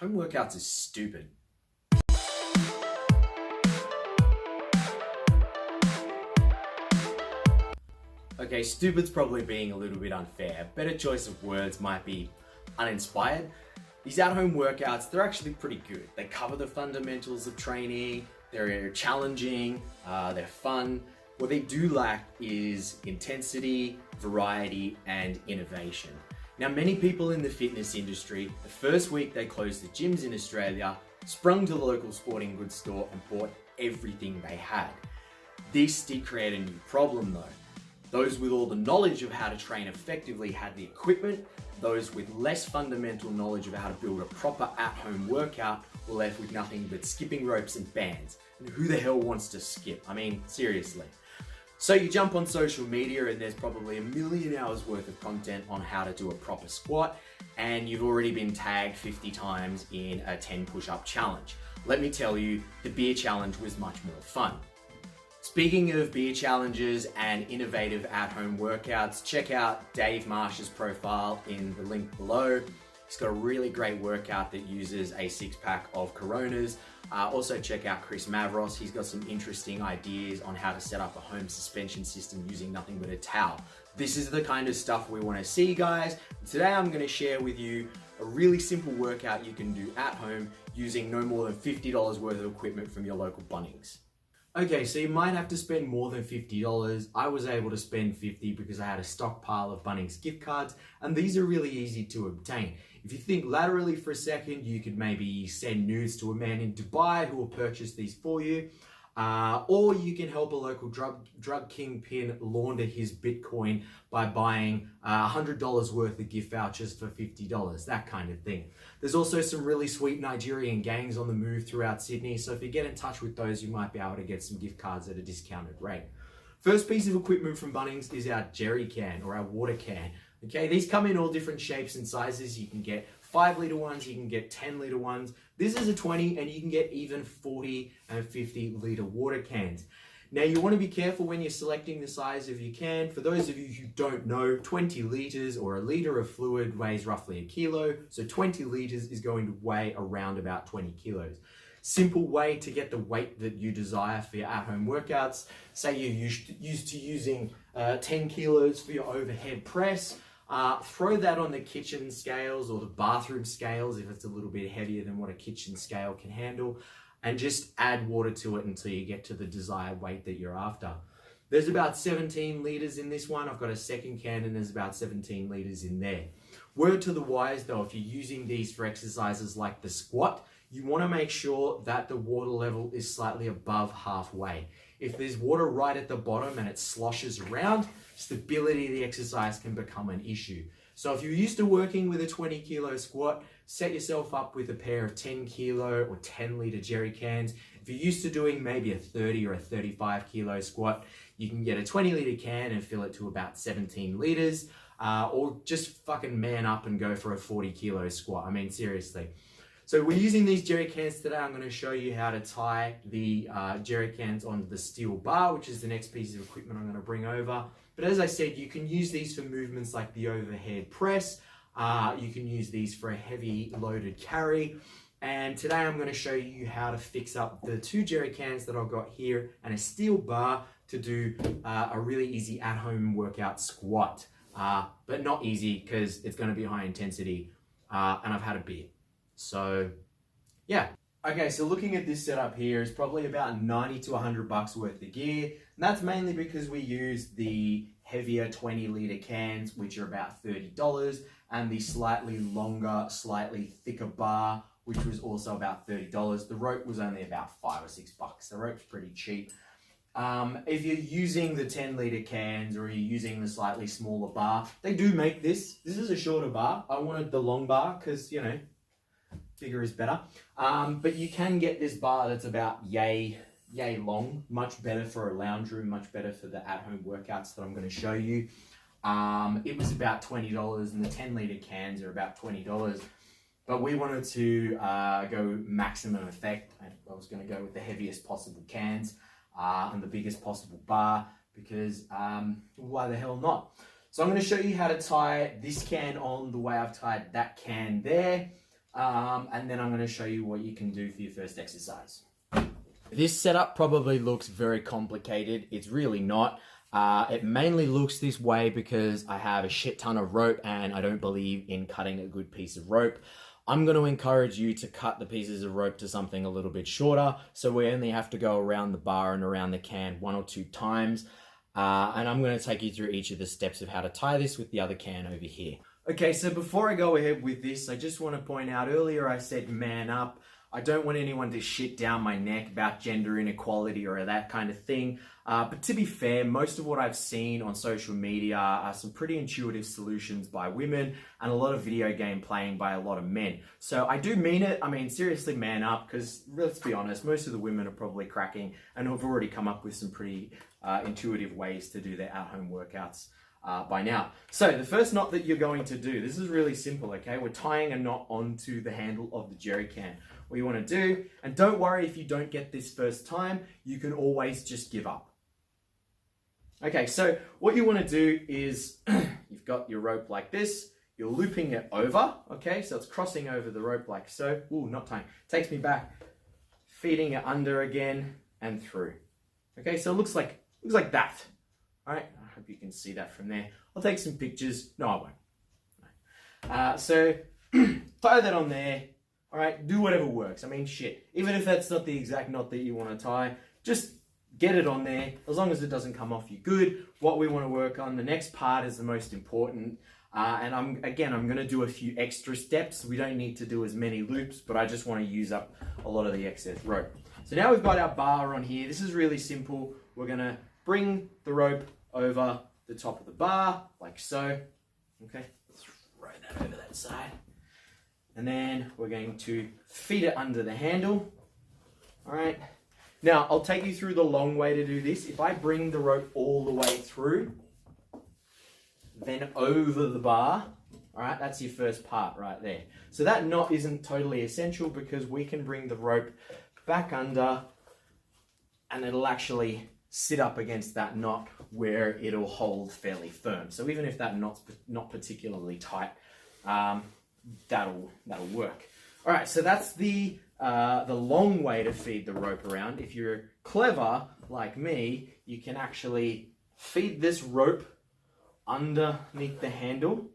Home workouts is stupid. Okay, stupid's probably being a little bit unfair. Better choice of words might be uninspired. These at-home workouts, they're actually pretty good. They cover the fundamentals of training, they're challenging, they're fun. What they do lack is intensity, variety, and innovation. Now, many people in the fitness industry, the first week they closed the gyms in Australia, sprung to the local sporting goods store and bought everything they had. This did create a new problem though. Those with all the knowledge of how to train effectively had the equipment. Those with less fundamental knowledge of how to build a proper at-home workout were left with nothing but skipping ropes and bands. And who the hell wants to skip? I mean, seriously. So you jump on social media and there's probably 1 million hours worth of content on how to do a proper squat, and you've already been tagged 50 times in a 10 push-up challenge. Let me tell you, the beer challenge was much more fun. Speaking of beer challenges and innovative at-home workouts, check out Dave Marsh's profile in the link below. He's got a really great workout that uses a 6-pack of Coronas. Also check out Chris Mavros. He's got some interesting ideas on how to set up a home suspension system using nothing but a towel. This is the kind of stuff we want to see, guys. Today I'm going to share with you a really simple workout you can do at home using no more than $50 worth of equipment from your local Bunnings. Okay, so you might have to spend more than $50. I was able to spend $50 because I had a stockpile of Bunnings gift cards, and these are really easy to obtain. If you think laterally for a second, you could maybe send nudes to a man in Dubai who will purchase these for you. Or you can help a local drug kingpin launder his Bitcoin by buying $100 worth of gift vouchers for $50, that kind of thing. There's also some really sweet Nigerian gangs on the move throughout Sydney, so if you get in touch with those, you might be able to get some gift cards at a discounted rate. First piece of equipment from Bunnings is our jerry can or our water can. Okay, these come in all different shapes and sizes. You can get 5-litre ones, you can get 10-litre ones. This is a 20, and you can get even 40 and 50-litre water cans. Now, you want to be careful when you're selecting the size of your can. For those of you who don't know, 20 litres or a litre of fluid weighs roughly 1 kilo. So 20 litres is going to weigh around about 20 kilos. Simple way to get the weight that you desire for your at-home workouts. Say you're used to using 10 kilos for your overhead press. Throw that on the kitchen scales or the bathroom scales if it's a little bit heavier than what a kitchen scale can handle, and just add water to it until you get to the desired weight that you're after. There's about 17 litres in this one. I've got a second can and there's about 17 litres in there. Word to the wise though, if you're using these for exercises like the squat, you want to make sure that the water level is slightly above halfway. If there's water right at the bottom and it sloshes around, stability of the exercise can become an issue. So if you're used to working with a 20 kilo squat, set yourself up with a pair of 10 kilo or 10 litre jerry cans. If you're used to doing maybe a 30 or a 35 kilo squat, you can get a 20 litre can and fill it to about 17 litres, or just fucking man up and go for a 40 kilo squat. I mean, seriously. So we're using these jerry cans today. I'm going to show you how to tie the jerry cans onto the steel bar, which is the next piece of equipment I'm going to bring over. But as I said, you can use these for movements like the overhead press. You can use these for a heavy loaded carry. And today I'm going to show you how to fix up the 2 jerry cans that I've got here and a steel bar to do a really easy at-home workout squat. But not easy because it's going to be high intensity and I've had a beer. So yeah. Okay, so looking at this setup here is probably about 90 to 100 bucks worth of gear. And that's mainly because we use the heavier 20 litre cans, which are about $30, and the slightly longer, slightly thicker bar, which was also about $30. The rope was only about 5 or 6 bucks. The rope's pretty cheap. If you're using the 10 litre cans or you're using the slightly smaller bar, they do make this. This is a shorter bar. I wanted the long bar because, you know, bigger is better. But you can get this bar that's about yay long, much better for a lounge room, much better for the at-home workouts that I'm going to show you. It was about $20 and the 10 litre cans are about $20. But we wanted to go maximum effect. I was going to go with the heaviest possible cans and the biggest possible bar because why the hell not? So I'm going to show you how to tie this can on the way I've tied that can there. and then I'm going to show you what you can do for your first exercise. This setup probably looks very complicated. It's really not. It mainly looks this way because I have a shit ton of rope and I don't believe in cutting a good piece of rope. I'm going to encourage you to cut the pieces of rope to something a little bit shorter, so we only have to go around the bar and around the can 1 or 2 times. And I'm going to take you through each of the steps of how to tie this with the other can over here. Okay, so before I go ahead with this, I just want to point out, earlier I said man up. I don't want anyone to shit down my neck about gender inequality or that kind of thing. But to be fair, most of what I've seen on social media are some pretty intuitive solutions by women and a lot of video game playing by a lot of men. So I do mean it. I mean, seriously, man up, because let's be honest, most of the women are probably cracking and have already come up with some pretty intuitive ways to do their at-home workouts by now. So the first knot that you're going to do, this is really simple, okay? We're tying a knot onto the handle of the jerry can. What you want to do, and don't worry if you don't get this first time, you can always just give up. Okay, so what you want to do is, you've got your rope like this, you're looping it over, okay? So it's crossing over the rope like so. Ooh, not tying. Takes me back. Feeding it under again and through. Okay, so it looks like that. All right, I hope you can see that from there. I'll take some pictures. No, I won't. So tie that on there. All right, do whatever works. I mean, shit. Even if that's not the exact knot that you want to tie, just get it on there. As long as it doesn't come off, you're good. What we want to work on, the next part is the most important. And I'm going to do a few extra steps. We don't need to do as many loops, but I just want to use up a lot of the excess rope. So now we've got our bar on here. This is really simple. We're going to bring the rope over the top of the bar, like so. Okay, throw that over that side. And then we're going to feed it under the handle. All right. Now, I'll take you through the long way to do this. If I bring the rope all the way through, then over the bar, all right, that's your first part right there. So that knot isn't totally essential because we can bring the rope back under and it'll actually sit up against that knot where it'll hold fairly firm. So even if that knot's not particularly tight, that'll work. All right, so that's the long way to feed the rope around. If you're clever like me, you can actually feed this rope underneath the handle,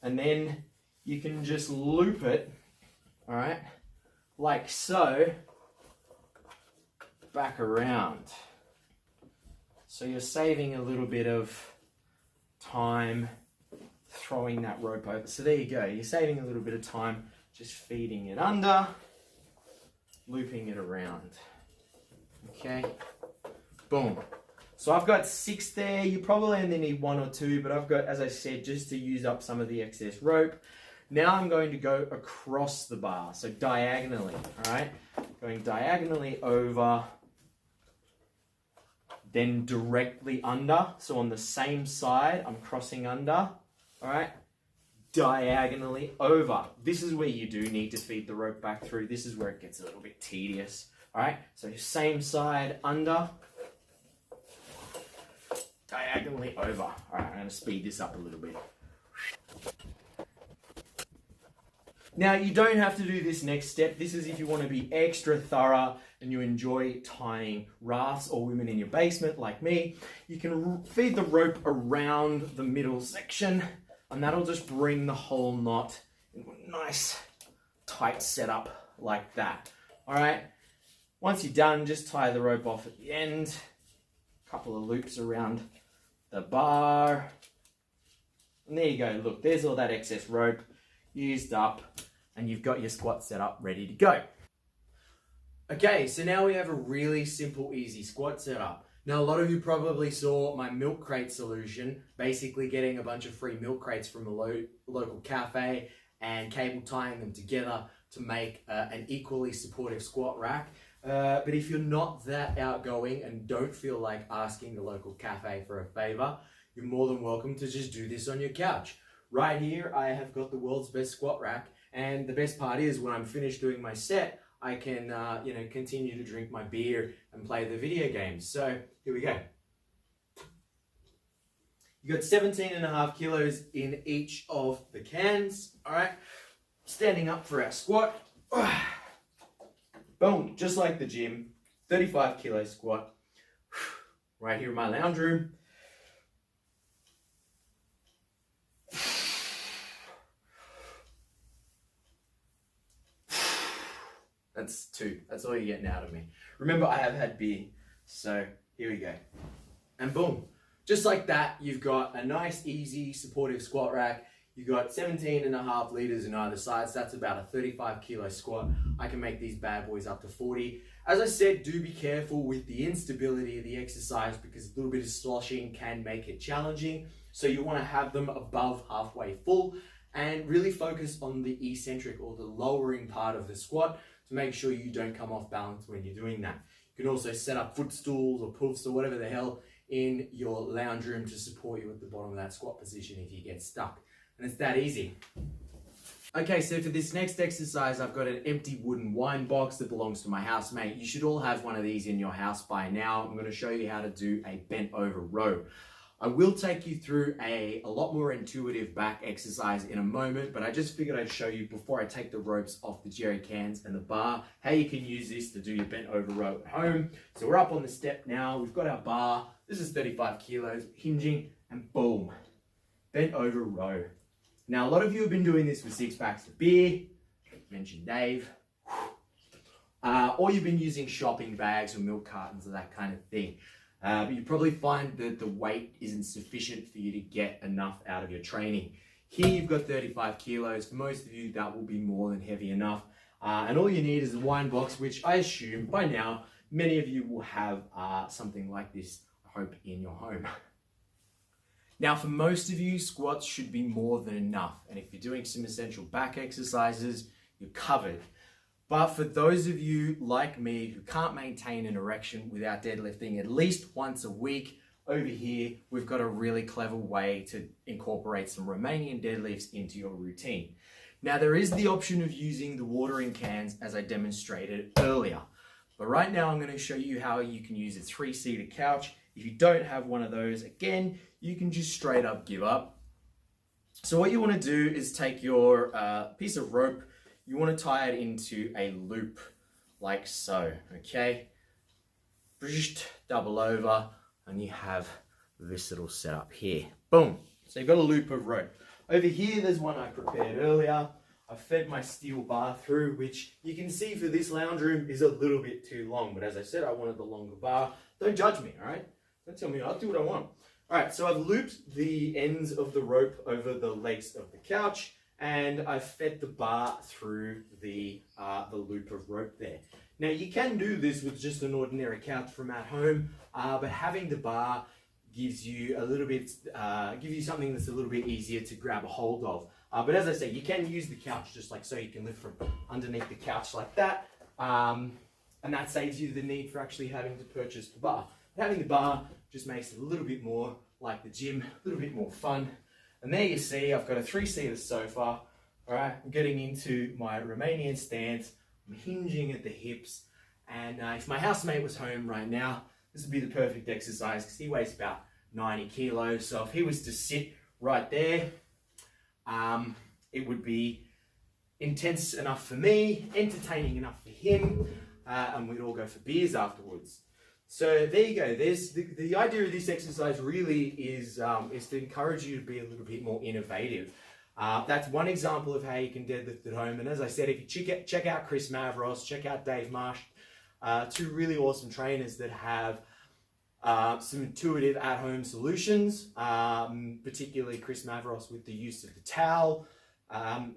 and then you can just loop it, all right, like so, back around. So you're saving a little bit of time throwing that rope over. So there you go. You're saving a little bit of time just feeding it under, looping it around. Okay, boom. So I've got 6 there. You probably only need 1 or 2, but I've got, as I said, just to use up some of the excess rope. Now I'm going to go across the bar, so diagonally, all right? Going diagonally over, then directly under. So on the same side, I'm crossing under, all right? Diagonally over. This is where you do need to feed the rope back through. This is where it gets a little bit tedious, all right? So same side under, diagonally over. All right, I'm going to speed this up a little bit. Now, you don't have to do this next step. This is if you want to be extra thorough and you enjoy tying rafts or women in your basement like me. You can feed the rope around the middle section and that'll just bring the whole knot into a nice tight setup like that. All right, once you're done, just tie the rope off at the end. A couple of loops around the bar. And there you go. Look, there's all that excess rope used up and you've got your squat set up ready to go. Okay, so now we have a really simple, easy squat setup. Now, a lot of you probably saw my milk crate solution, basically getting a bunch of free milk crates from a local cafe and cable tying them together to make an equally supportive squat rack. But if you're not that outgoing and don't feel like asking the local cafe for a favor, you're more than welcome to just do this on your couch. Right here, I have got the world's best squat rack, and the best part is when I'm finished doing my set, I can continue to drink my beer and play the video games. So here we go. You got 17.5 kilos in each of the cans. All right. standing up for our squat. Boom, just like the gym, 35 kilo squat. Right here in my lounge room. That's 2. That's all you're getting out of me. Remember, I have had beer. So here we go. And boom. Just like that, you've got a nice, easy, supportive squat rack. You've got 17.5 liters in either side. So that's about a 35 kilo squat. I can make these bad boys up to 40. As I said, do be careful with the instability of the exercise because a little bit of sloshing can make it challenging. So you want to have them above halfway full and really focus on the eccentric or the lowering part of the squat to make sure you don't come off balance when you're doing that. You can also set up footstools or poofs or whatever the hell in your lounge room to support you at the bottom of that squat position if you get stuck. And it's that easy. Okay, so for this next exercise, I've got an empty wooden wine box that belongs to my housemate. You should all have one of these in your house by now. I'm going to show you how to do a bent over row. I will take you through a lot more intuitive back exercise in a moment, but I just figured I'd show you before I take the ropes off the jerry cans and the bar, how you can use this to do your bent over row at home. So we're up on the step now. We've got our bar. This is 35 kilos, hinging, and boom, bent over row. Now, a lot of you have been doing this with 6 packs of beer, mentioned Dave, or you've been using shopping bags or milk cartons or that kind of thing. But you probably find that the weight isn't sufficient for you to get enough out of your training. Here you've got 35 kilos. For most of you, that will be more than heavy enough. And all you need is a wine box, which I assume by now, many of you will have something like this, I hope, in your home. Now, for most of you, squats should be more than enough. And if you're doing some essential back exercises, you're covered. But for those of you like me who can't maintain an erection without deadlifting at least once a week, over here, we've got a really clever way to incorporate some Romanian deadlifts into your routine. Now, there is the option of using the watering cans as I demonstrated earlier. But right now, I'm going to show you how you can use a 3-seater couch. If you don't have one of those, again, you can just straight up give up. So what you want to do is take your piece of rope. You want to tie it into a loop like so, okay? Double over, and you have this little setup here. Boom. So you've got a loop of rope. Over here, there's one I prepared earlier. I fed my steel bar through, which you can see for this lounge room is a little bit too long. But as I said, I wanted the longer bar. Don't judge me, all right? Don't tell me, I'll do what I want. All right, so I've looped the ends of the rope over the legs of the couch, and I've fed the bar through the loop of rope there. Now, you can do this with just an ordinary couch from at home, but having the bar gives you a little bit, gives you something that's a little bit easier to grab a hold of. But as I say, you can use the couch just like so. You can lift from underneath the couch like that, and that saves you the need for actually having to purchase the bar. Having the bar just makes it a little bit more like the gym, a little bit more fun. And there you see, I've got a 3-seater sofa. All right, I'm getting into my Romanian stance. I'm hinging at the hips. And if my housemate was home right now, this would be the perfect exercise because he weighs about 90 kilos. So if he was to sit right there, it would be intense enough for me, entertaining enough for him, and we'd all go for beers afterwards. So there you go. There's the idea of this exercise really is to encourage you to be a little bit more innovative. That's one example of how you can deadlift at home. And as I said, if you check out Chris Mavros, check out Dave Marsh, 2 really awesome trainers that have some intuitive at-home solutions, particularly Chris Mavros with the use of the towel.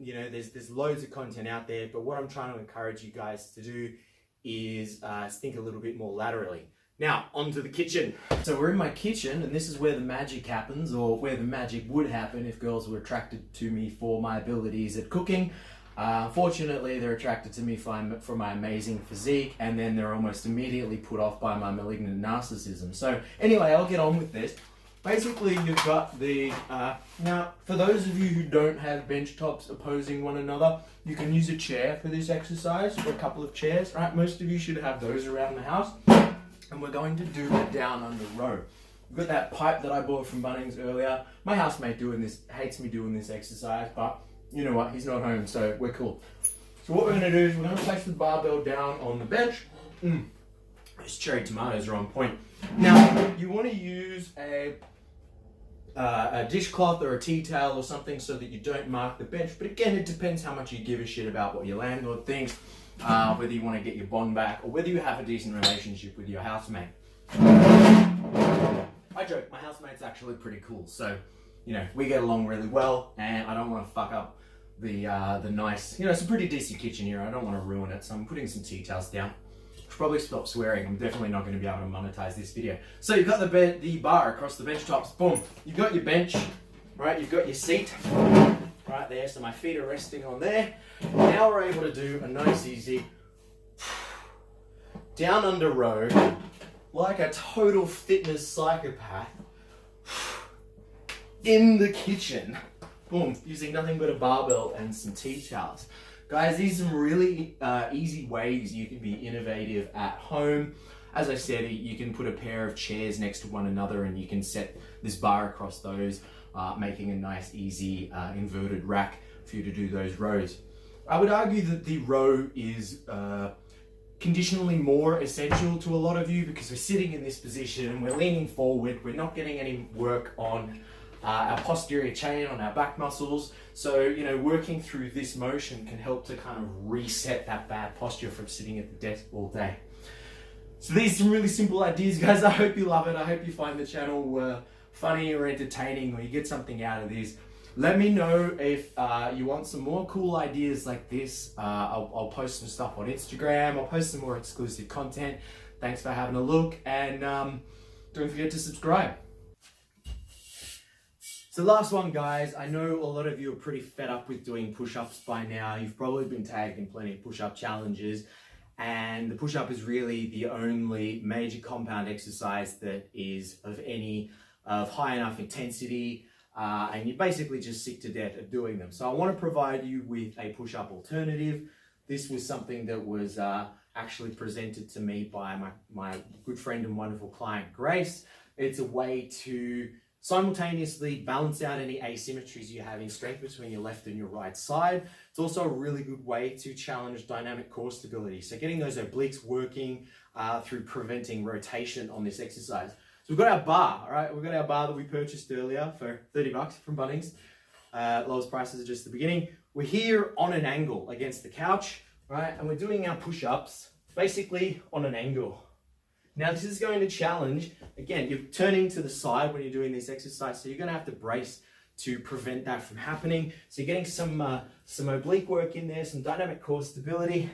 You know, there's loads of content out there, but what I'm trying to encourage you guys to do is think a little bit more laterally. Now, onto the kitchen. So we're in my kitchen, and this is where the magic happens, or where the magic would happen if girls were attracted to me for my abilities at cooking. Fortunately, they're attracted to me for my amazing physique, and then they're almost immediately put off by my malignant narcissism. So anyway, I'll get on with this. Basically, you've got the, now, for those of you who don't have bench tops opposing one another, you can use a chair for this exercise, or a couple of chairs, right? Most of you should have those around the house. And we're going to do it down under row. We've got that pipe that I bought from Bunnings earlier. My housemate hates me doing this exercise, but you know what, he's not home, so we're cool. So what we're gonna do is we're gonna place the barbell down on the bench. Those cherry tomatoes are on point. Now, you wanna use a dishcloth or a tea towel or something so that you don't mark the bench. But again, it depends how much you give a shit about what your landlord thinks, whether you wanna get your bond back or whether you have a decent relationship with your housemate. I joke, my housemate's actually pretty cool. So, you know, we get along really well and I don't wanna fuck up the nice, you know, it's a pretty decent kitchen here. I don't want to ruin it, so I'm putting some tea towels down. Should probably stop swearing. I'm definitely not going to be able to monetize this video. So you've got the bar across the bench tops. Boom. You've got your bench, right? You've got your seat right there. So my feet are resting on there. Now we're able to do a nice, easy down under row, like a total fitness psychopath in the kitchen. Boom, using nothing but a barbell and some tea towels. Guys, these are some really easy ways you can be innovative at home. As I said, you can put a pair of chairs next to one another and you can set this bar across those, making a nice, easy inverted rack for you to do those rows. I would argue that the row is conditionally more essential to a lot of you because we're sitting in this position and we're leaning forward, we're not getting any work on our posterior chain, on our back muscles. So, you know, working through this motion can help to kind of reset that bad posture from sitting at the desk all day. So these are some really simple ideas, guys. I hope you love it. I hope you find the channel funny or entertaining or you get something out of this. Let me know if you want some more cool ideas like this. I'll post some stuff on Instagram. I'll post some more exclusive content. Thanks for having a look and don't forget to subscribe. So last one, guys, I know a lot of you are pretty fed up with doing push-ups by now. You've probably been tagged in plenty of push-up challenges, and the push-up is really the only major compound exercise that is of high enough intensity, and you're basically just sick to death of doing them. So I want to provide you with a push-up alternative. This was something that was actually presented to me by my good friend and wonderful client, Grace. It's a way to simultaneously balance out any asymmetries you have in strength between your left and your right side. It's also a really good way to challenge dynamic core stability. So getting those obliques working through preventing rotation on this exercise. So we've got our bar, all right? We've got our bar that we purchased earlier for 30 bucks from Bunnings. Lowest prices are just the beginning. We're here on an angle against the couch, right? And we're doing our push-ups basically on an angle. Now this is going to challenge, again, you're turning to the side when you're doing this exercise, so you're going to have to brace to prevent that from happening. So you're getting some oblique work in there, some dynamic core stability,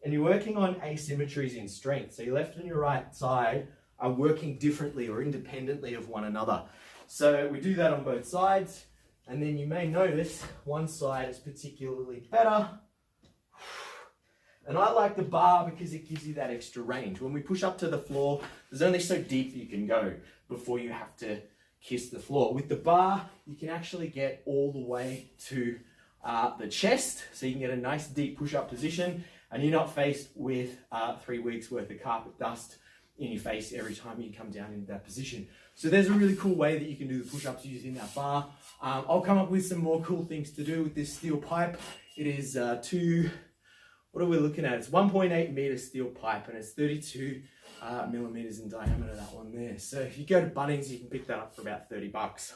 and you're working on asymmetries in strength. So your left and your right side are working differently or independently of one another. So we do that on both sides, and then you may notice one side is particularly better. And I like the bar because it gives you that extra range. When we push up to the floor, there's only so deep you can go before you have to kiss the floor. With the bar, you can actually get all the way to the chest, so you can get a nice deep push-up position, and you're not faced with 3 weeks worth of carpet dust in your face every time you come down into that position. So there's a really cool way that you can do the push-ups using that bar. I'll come up with some more cool things to do with this steel pipe. It is what are we looking at? It's 1.8 meter steel pipe and it's 32 millimeters in diameter, that one there. So if you go to Bunnings, you can pick that up for about 30 bucks.